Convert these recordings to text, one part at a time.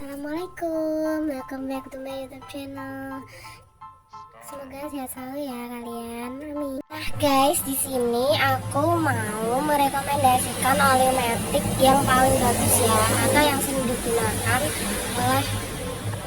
Assalamualaikum, welcome back to my YouTube channel. Semoga sehat selalu ya kalian. Amin. Nah guys, di sini aku mau merekomendasikan oli matic yang paling bagus ya, atau yang sering digunakan oleh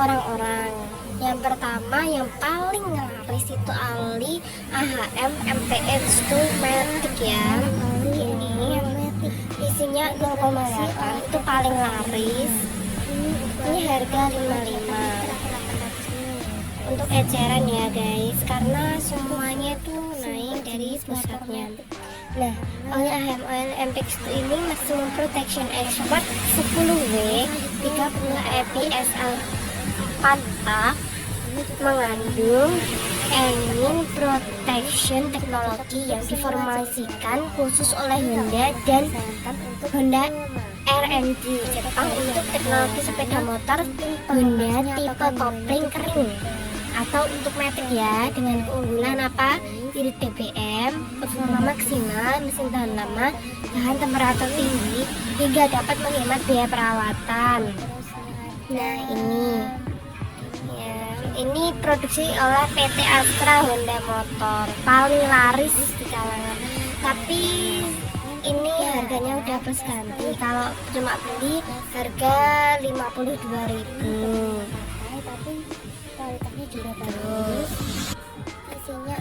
orang-orang. Yang pertama, yang paling laris itu oli AHM MPX2 matic ya. Ini isinya 0,8 itu paling laris. Ini harga 55 untuk eceran ya guys, karena semuanya tuh naik dari pusatnya. Nah, oli AHM Oil MPX2 ini maximum protection expert 10W 30 EPSL Panta mengandung engine protection teknologi yang diformulasikan khusus oleh Honda dan Honda R&D Jepang untuk teknologi sepeda motor Honda tipe kopling kering atau untuk matic ya, dengan keunggulan apa? Irit BBM, performa maksimal, mesin tahan lama, tahan temperatur tinggi hingga dapat menghemat biaya perawatan. Nah ini produksi oleh PT Astra Honda Motor, paling laris di kalangan. Tapi ini harganya udah plus ganti, kalau cuma beli harga 52.000. Tapi kualitasnya juga bagus.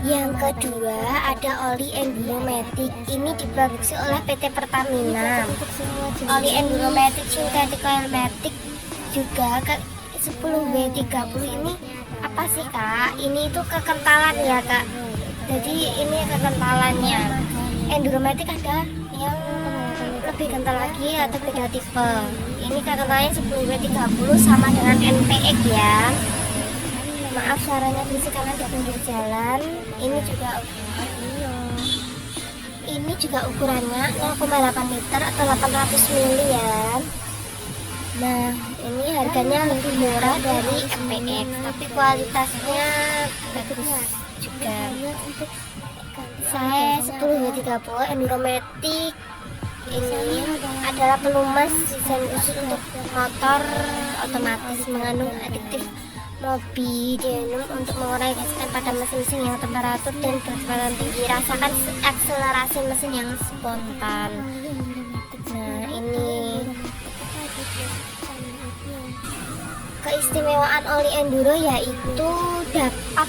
Yang kedua ada oli Enduro Matic. Ini diproduksi oleh PT Pertamina. Oli Enduro Matic Synthetic Oil Matic juga ke 10W30 ini apa sih kak? Ini itu kekentalan ya kak. Jadi ini kekentalannya. Enduro Matic ada yang lebih kental lagi atau beda tipe. Ini kekentalannya 10W30 sama dengan NPX ya. Maaf suaranya berisik karena di pinggir jalan. Ini juga ukurannya 0,8 liter atau 800 ml ya. Nah ini harganya lebih murah dari MPX, tapi kualitasnya bagus juga. Saya 10W30 Enduro Matic ini adalah pelumas desain khusus untuk motor otomatis, mengandung adiktif molybdenum untuk mengurangi kesulitan pada mesin-mesin yang temperatur dan kecepatan tinggi. Rasakan akselerasi mesin yang spontan. Nah ini keistimewaan oli enduro yaitu dapat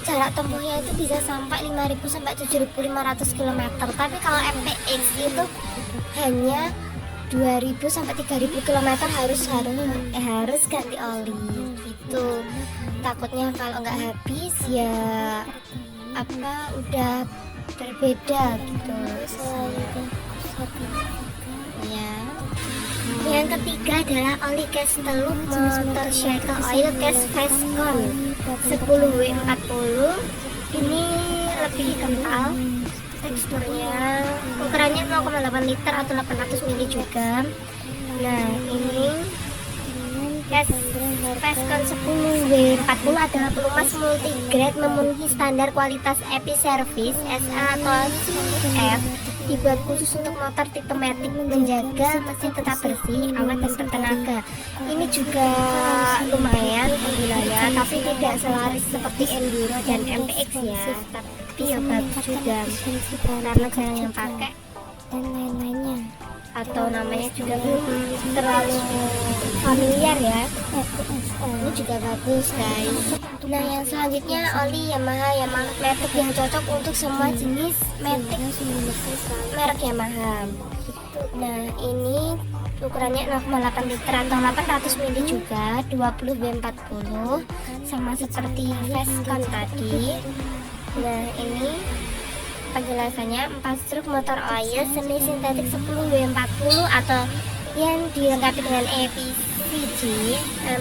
jarak tempuhnya itu bisa sampai 5.000 sampai 7.500 km. Tapi kalau MPX itu hanya 2.000 sampai 3.000 km harus ganti oli gitu. Takutnya kalau nggak habis ya udah berbeda gitu. Ya. Yang ketiga adalah oli gas teluk motor cycle oil gas Fastcon 10W40. Ini lebih kental teksturnya, ukurannya 0,8 liter atau 800 ml juga. Nah ini gas Fastcon 10W40 adalah pelumas multigrade memenuhi standar kualitas EPI Service SA atau CF, dibuat khusus untuk motor tipe matic, menjaga mesin tetap bersih, awet dan bertenaga. Ini juga lumayan ya, tapi tidak selaris seperti Enduro dan MPX ya, tapi ya bagus juga karena jarang yang pakai dan lain-lainnya, atau namanya juga belum terlalu familiar ya. Ini juga bagus guys. Nah yang selanjutnya oli Yamaha Matic yang cocok untuk semua jenis matic merek Yamaha. Nah ini ukurannya 0,8 liter atau 800 ml juga, 20W40 sama seperti Fastcon tadi. Nah ini penjelasannya 4 struk motor oil semi sintetik 10W40 atau yang dilengkapi dengan EPCG.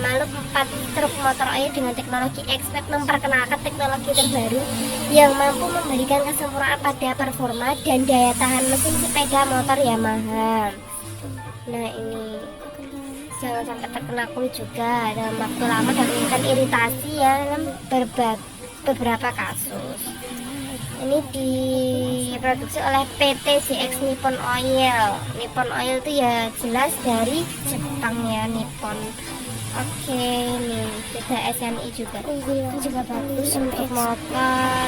Lalu 4 truk motor oil dengan teknologi expert memperkenalkan teknologi terbaru yang mampu memberikan kesempurnaan pada performa dan daya tahan mesin sepeda motor Yamaha. Nah ini jangan sampai terkena kulit juga dalam waktu lama dan menimbulkan iritasi ya dalam beberapa kasus. Ini diproduksi oleh PT CX Nippon Oil. Nippon Oil itu ya jelas dari Jepang ya, Nippon. Oke, nih kita SMI juga. Ini juga bagus untuk motor.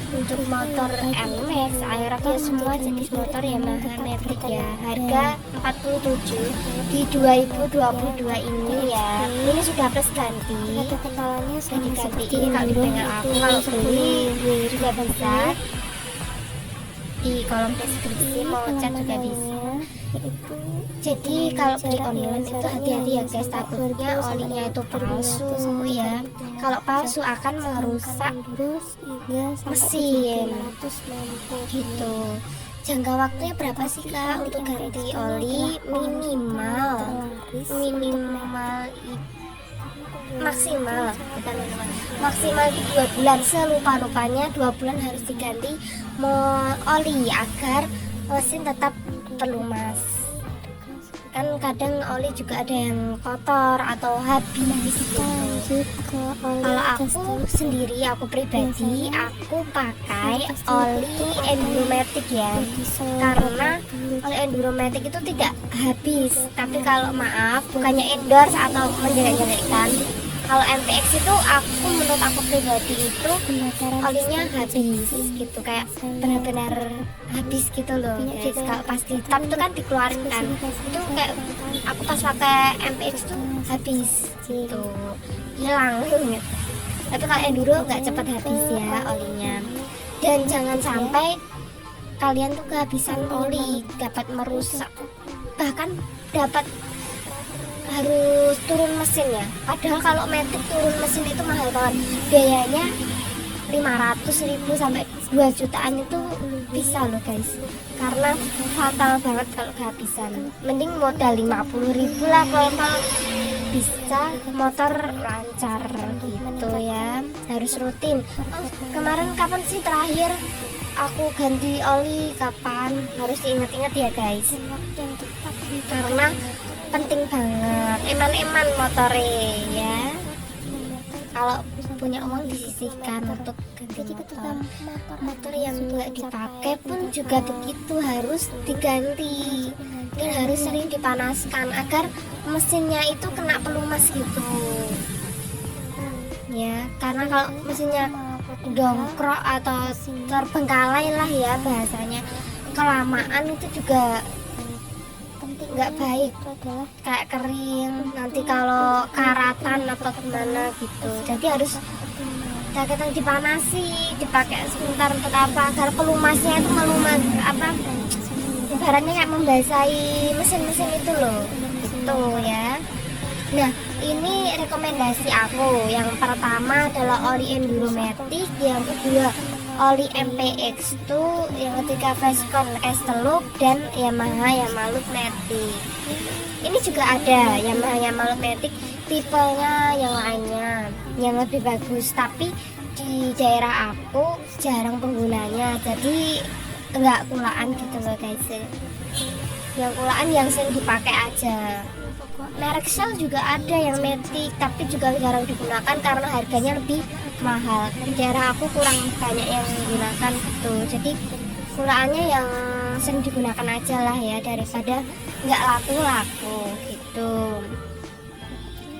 Untuk motor NMAX, Aerox ya, semua jenis motor Yamaha Matic ya. Harga 47 di 2022 ini ya. Ini sudah plus ganti. Sudah diganti. Ini kalau di bengkel aku, kalau beli juga bisa. Di kolom deskripsi mau chat juga bisa. Jadi kalau beli online itu hati-hati ya guys, takutnya olinya itu palsu ya. Kalau palsu akan merusak mesin gitu. Jangka waktunya berapa sih kak untuk ganti oli? Maksimal bukan minimal, maksimal di 2 bulan. Selupa-lupanya 2 bulan harus diganti oli agar mesin tetap pelumas. Kan kadang oli juga ada yang kotor atau habis gitu. Kalau aku sendiri, aku pribadi, aku pakai oli Enduromatic ya, karena oli Enduromatic itu tidak habis. Tapi kalau maaf, bukannya endorse atau menjelek-jelekkan, kalau MPX itu menurut aku pribadi itu olinya habis gitu, kayak benar-benar habis gitu loh guys. Kalau pas di tap itu kan dikeluarin kan, itu kayak aku pas pakai MPX tuh habis gitu, hilang gitu. Tapi kalau enduro nggak cepat habis ya olinya. Dan jangan sampai kalian tuh kehabisan oli, dapat merusak, bahkan dapat harus turun mesin ya. Padahal kalau Matic turun mesin itu mahal banget, biayanya 500.000 sampai 2 jutaan itu bisa loh guys, karena fatal banget kalau kehabisan. Mending modal 50.000 lah kalau bisa motor lancar gitu ya. Harus rutin. Kemarin kapan sih terakhir aku ganti oli? Kapan? Harus diingat-ingat ya guys, karena penting banget. Eman-eman motornya ya. Kalau punya uang disisihkan untuk ganti motor yang nggak dipakai pun juga begitu, harus diganti dan harus sering dipanaskan agar mesinnya itu kena pelumas gitu ya. Karena kalau mesinnya dongkrok atau terbengkalai lah ya bahasanya, kelamaan itu juga nggak baik, kayak kering nanti kalau karatan atau gimana gitu. Jadi harus kadang dipanasi, dipakai sebentar untuk apa, agar pelumasnya itu melumas, apa ibaratnya kayak membasahi mesin-mesin itu loh gitu ya. Nah ini rekomendasi aku, yang pertama adalah oli Enduromatic, yang kedua oli MPX tuh, yang ketiga Vescon Loop, dan Yamaha Loop Matic. Ini juga ada Yamaha Loop Matic tipenya yang lainnya yang lebih bagus, tapi di daerah aku jarang penggunanya, jadi enggak kulaan gitu loh guys. Yang kulaan yang sering dipakai aja. Merek Shell juga ada yang Matic, tapi juga jarang digunakan karena harganya lebih mahal. Di daerah aku kurang banyak yang menggunakan gitu, jadi kulaannya yang sering digunakan aja lah ya, daripada nggak laku-laku gitu.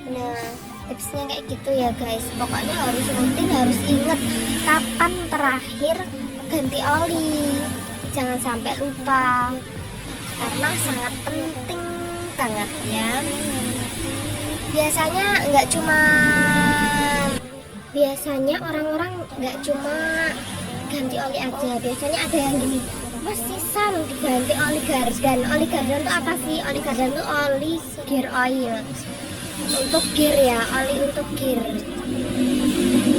Nah tipsnya kayak gitu ya guys. Pokoknya harus rutin, harus ingat kapan terakhir ganti oli, jangan sampai lupa karena sangat penting banget ya. Biasanya orang-orang nggak cuma ganti oli aja, biasanya ada yang gini, mas sisa diganti oli gardan. Oli gardan itu apa sih? Oli gardan itu oli gear oil, untuk gear ya, oli untuk gear.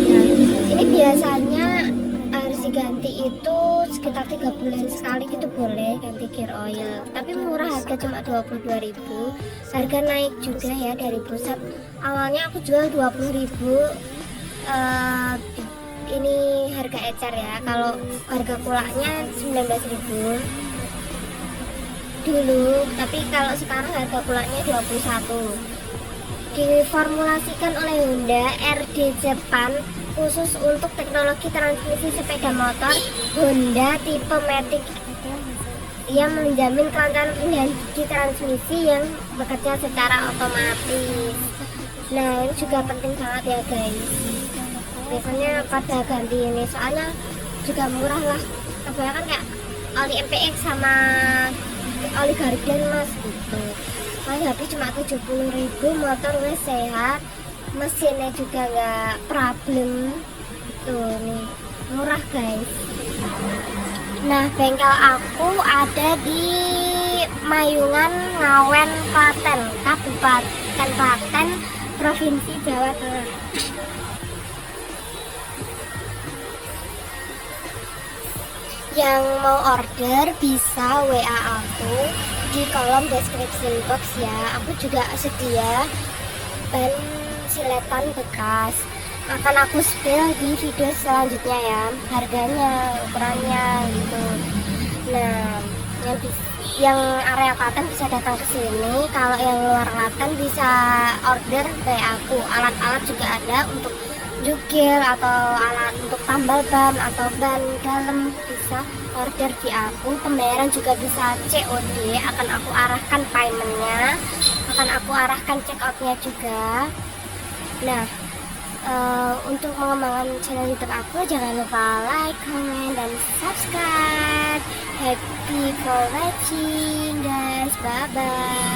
Nah ini biasanya harus diganti itu sekitar 3 bulan sekali gitu, boleh ganti gear oil, tapi murah, harga cuma 22.000. Harga naik juga ya dari pusat. Awalnya aku jual 20.000, ini harga ecer ya. Kalau harga kulaknya 19.000 dulu, tapi kalau sekarang harga kulaknya 21. Diformulasikan oleh Honda RD Jepang khusus untuk teknologi transmisi sepeda motor Honda tipe Matic. ia menjamin kelangkaan pilihan gigi transmisi yang bekerja secara otomatis. Nah ini juga penting banget ya guys, biasanya pada ganti ini soalnya juga murah lah, kebanyakan kayak oli MPX sama oli Guardian mas gitu. Paling habis cuma 70.000, motor wes sehat, mesinnya juga nggak problem. Tuh nih murah guys. Nah bengkel aku ada di Mayungan, Ngawen, Klaten, Kabupaten Klaten, Provinsi Jawa Tengah. Yang mau order bisa WA aku di kolom description box ya. Aku juga sedia ban siletan bekas, akan aku spill di video selanjutnya ya, harganya, ukurannya gitu. Nah yang area Klaten bisa datang ke sini, kalau yang luar Klaten bisa order kayak aku. Alat-alat juga ada untuk jukir atau alat untuk tambal ban atau ban dalam, bisa order di aku. Pembayaran juga bisa COD, akan aku arahkan paymentnya, akan aku arahkan check outnya juga. Nah untuk mengembangkan channel YouTube aku, jangan lupa like, comment, dan subscribe. Happy for watching guys, bye bye.